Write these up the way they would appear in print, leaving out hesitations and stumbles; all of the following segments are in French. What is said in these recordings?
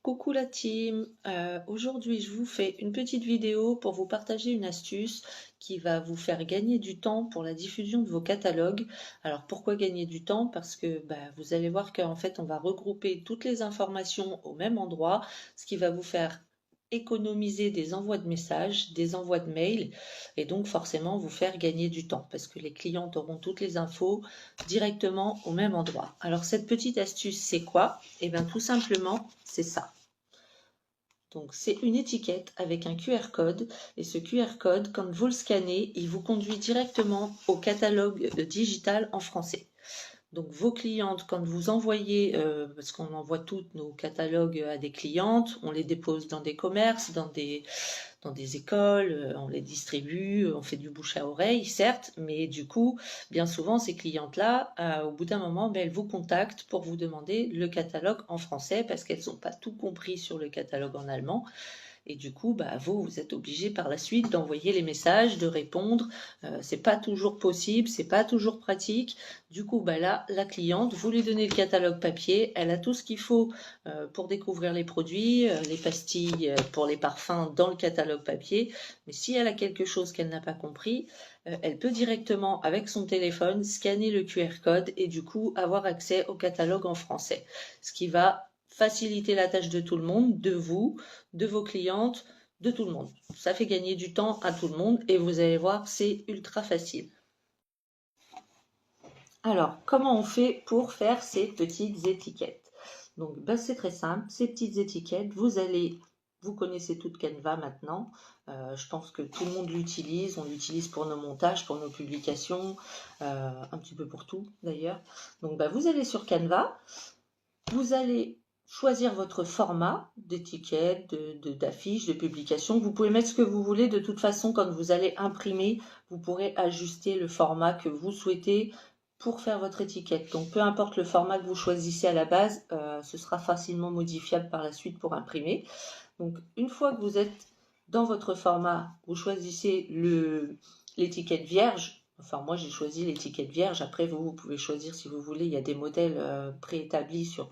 Coucou la team. Aujourd'hui je vous fais une petite vidéo pour vous partager une astuce qui va vous faire gagner du temps pour la diffusion de vos catalogues. Alors pourquoi gagner du temps? Parce que vous allez voir qu'en fait on va regrouper toutes les informations au même endroit, ce qui va vous faire économiser des envois de messages, des envois de mails et donc forcément vous faire gagner du temps parce que les clients auront toutes les infos directement au même endroit. Alors cette petite astuce c'est quoi? Eh bien tout simplement c'est ça. Donc c'est une étiquette avec un QR code et ce QR code, quand vous le scannez, il vous conduit directement au catalogue digital en français. Donc vos clientes, quand vous envoyez, parce qu'on envoie toutes nos catalogues à des clientes, on les dépose dans des commerces, dans des écoles, on les distribue, on fait du bouche à oreille, certes, mais du coup, bien souvent, ces clientes-là, au bout d'un moment, elles vous contactent pour vous demander le catalogue en français parce qu'elles n'ont pas tout compris sur le catalogue en allemand. Et du coup, vous êtes obligé par la suite d'envoyer les messages, de répondre. C'est pas toujours possible, c'est pas toujours pratique. Du coup, là, la cliente, vous lui donnez le catalogue papier, elle a tout ce qu'il faut pour découvrir les produits, les pastilles pour les parfums dans le catalogue papier. Mais si elle a quelque chose qu'elle n'a pas compris, elle peut directement, avec son téléphone, scanner le QR code et du coup avoir accès au catalogue en français. Ce qui va faciliter la tâche de tout le monde, de vous, de vos clientes, de tout le monde. Ça fait gagner du temps à tout le monde et vous allez voir, c'est ultra facile. Alors, comment on fait pour faire ces petites étiquettes? Donc, c'est très simple. Ces petites étiquettes, vous connaissez toute Canva maintenant. Je pense que tout le monde l'utilise. On l'utilise pour nos montages, pour nos publications, un petit peu pour tout d'ailleurs. Donc, vous allez sur Canva. Vous allez choisir votre format d'étiquette, d'affiche, de publication. Vous pouvez mettre ce que vous voulez. De toute façon, quand vous allez imprimer, vous pourrez ajuster le format que vous souhaitez pour faire votre étiquette. Donc, peu importe le format que vous choisissez à la base, ce sera facilement modifiable par la suite pour imprimer. Donc, une fois que vous êtes dans votre format, vous choisissez l'étiquette vierge. Enfin, moi, j'ai choisi l'étiquette vierge. Après, vous pouvez choisir si vous voulez. Il y a des modèles préétablis sur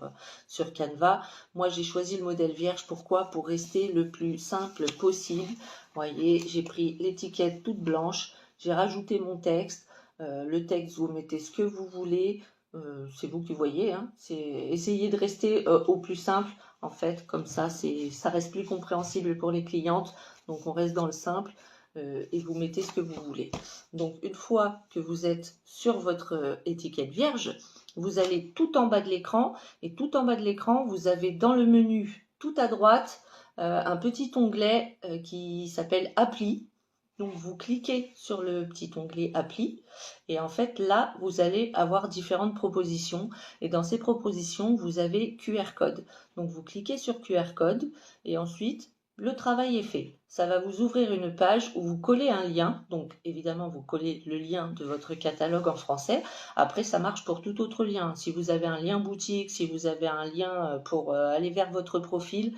Canva. Moi, j'ai choisi le modèle vierge. Pourquoi? Pour rester le plus simple possible. Vous voyez, j'ai pris l'étiquette toute blanche. J'ai rajouté mon texte. Le texte, vous mettez ce que vous voulez. C'est vous qui voyez. Hein. Essayez de rester au plus simple. En fait, comme ça reste plus compréhensible pour les clientes. Donc, on reste dans le simple. Et vous mettez ce que vous voulez. Donc une fois que vous êtes sur votre étiquette vierge, vous allez tout en bas de l'écran et tout en bas de l'écran, vous avez dans le menu tout à droite un petit onglet qui s'appelle Appli. Donc vous cliquez sur le petit onglet Appli et en fait là vous allez avoir différentes propositions et dans ces propositions vous avez QR code. Donc vous cliquez sur QR code et ensuite le travail est fait. Ça va vous ouvrir une page où vous collez un lien. Donc, évidemment, vous collez le lien de votre catalogue en français. Après, ça marche pour tout autre lien. Si vous avez un lien boutique, si vous avez un lien pour aller vers votre profil,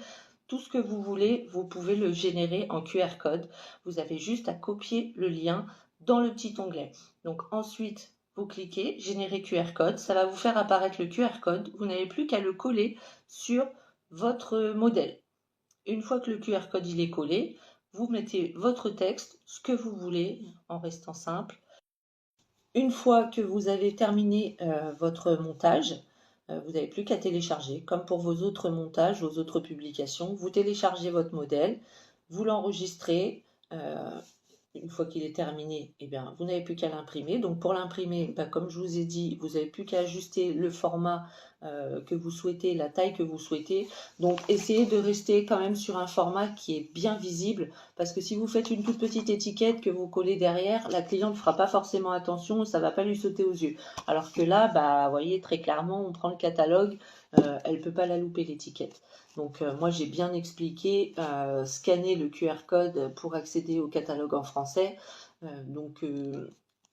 tout ce que vous voulez, vous pouvez le générer en QR code. Vous avez juste à copier le lien dans le petit onglet. Donc, ensuite, vous cliquez, générer QR code. Ça va vous faire apparaître le QR code. Vous n'avez plus qu'à le coller sur votre modèle. Une fois que le QR code il est collé, vous mettez votre texte, ce que vous voulez, en restant simple. Une fois que vous avez terminé votre montage, vous n'avez plus qu'à télécharger. Comme pour vos autres montages, vos autres publications, vous téléchargez votre modèle, vous l'enregistrez. Une fois qu'il est terminé, vous n'avez plus qu'à l'imprimer. Donc pour l'imprimer, comme je vous ai dit, vous n'avez plus qu'à ajuster le format que vous souhaitez, la taille que vous souhaitez. Donc essayez de rester quand même sur un format qui est bien visible, parce que si vous faites une toute petite étiquette que vous collez derrière, la cliente ne fera pas forcément attention, ça ne va pas lui sauter aux yeux. Alors que là, vous voyez très clairement, on prend le catalogue, elle ne peut pas la louper l'étiquette. Donc moi j'ai bien expliqué, scanner le QR code pour accéder au catalogue en français.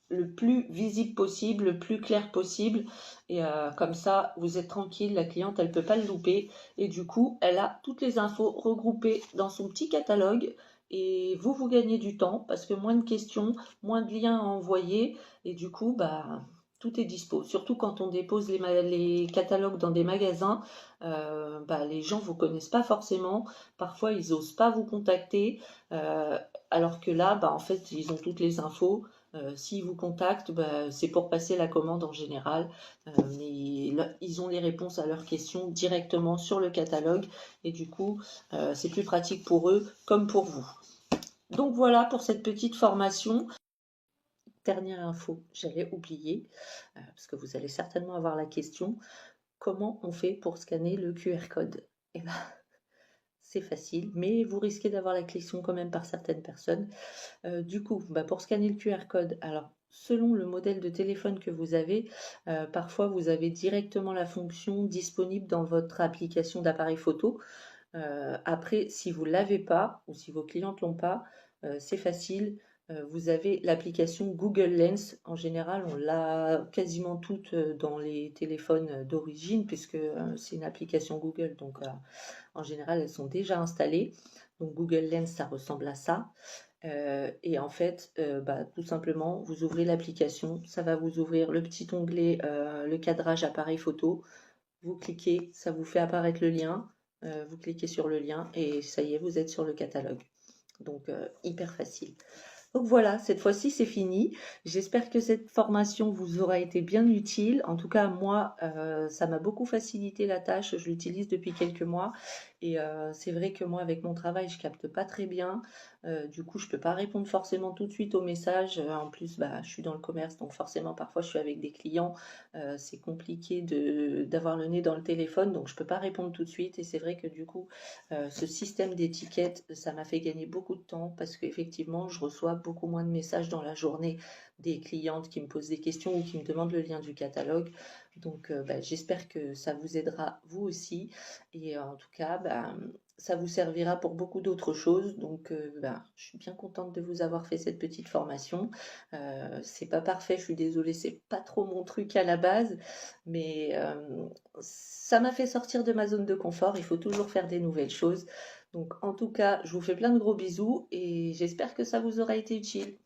Le plus visible possible, le plus clair possible. Et comme ça, vous êtes tranquille, la cliente, elle ne peut pas le louper. Et du coup, elle a toutes les infos regroupées dans son petit catalogue. Et vous gagnez du temps parce que moins de questions, moins de liens à envoyer. Et du coup, Tout est dispo. Surtout quand on dépose les catalogues dans des magasins, les gens vous connaissent pas forcément. Parfois, ils osent pas vous contacter, euh, alors que là, en fait, ils ont toutes les infos. S'ils vous contactent, c'est pour passer la commande en général. Mais là, ils ont les réponses à leurs questions directement sur le catalogue et du coup, c'est plus pratique pour eux comme pour vous. Donc voilà pour cette petite formation. Dernière info, j'allais oublier, parce que vous allez certainement avoir la question, comment on fait pour scanner le QR code? Eh ben, c'est facile, mais vous risquez d'avoir la question quand même par certaines personnes. Du coup, pour scanner le QR code, alors selon le modèle de téléphone que vous avez, parfois vous avez directement la fonction disponible dans votre application d'appareil photo. Après, si vous ne l'avez pas ou si vos clientes ne l'ont pas, c'est facile. Vous avez l'application Google Lens. En général, on l'a quasiment toute dans les téléphones d'origine puisque c'est une application Google. Donc, en général, elles sont déjà installées. Donc, Google Lens, ça ressemble à ça. Et en fait, tout simplement, vous ouvrez l'application. Ça va vous ouvrir le petit onglet, le cadrage appareil photo. Vous cliquez, ça vous fait apparaître le lien. Vous cliquez sur le lien et ça y est, vous êtes sur le catalogue. Donc, hyper facile. Donc voilà, cette fois-ci, c'est fini. J'espère que cette formation vous aura été bien utile. En tout cas, moi, ça m'a beaucoup facilité la tâche. Je l'utilise depuis quelques mois. Et c'est vrai que moi, avec mon travail, je capte pas très bien. Du coup, je peux pas répondre forcément tout de suite aux messages. En plus, je suis dans le commerce, donc forcément, parfois, je suis avec des clients. C'est compliqué d'avoir le nez dans le téléphone, donc je peux pas répondre tout de suite. Et c'est vrai que du coup, ce système d'étiquette, ça m'a fait gagner beaucoup de temps parce qu'effectivement, je reçois beaucoup moins de messages dans la journée des clientes qui me posent des questions ou qui me demandent le lien du catalogue. Donc, j'espère que ça vous aidera vous aussi. Et en tout cas, ça vous servira pour beaucoup d'autres choses. Donc, je suis bien contente de vous avoir fait cette petite formation. C'est pas parfait, je suis désolée, c'est pas trop mon truc à la base, mais ça m'a fait sortir de ma zone de confort. Il faut toujours faire des nouvelles choses. Donc, en tout cas, je vous fais plein de gros bisous et j'espère que ça vous aura été utile.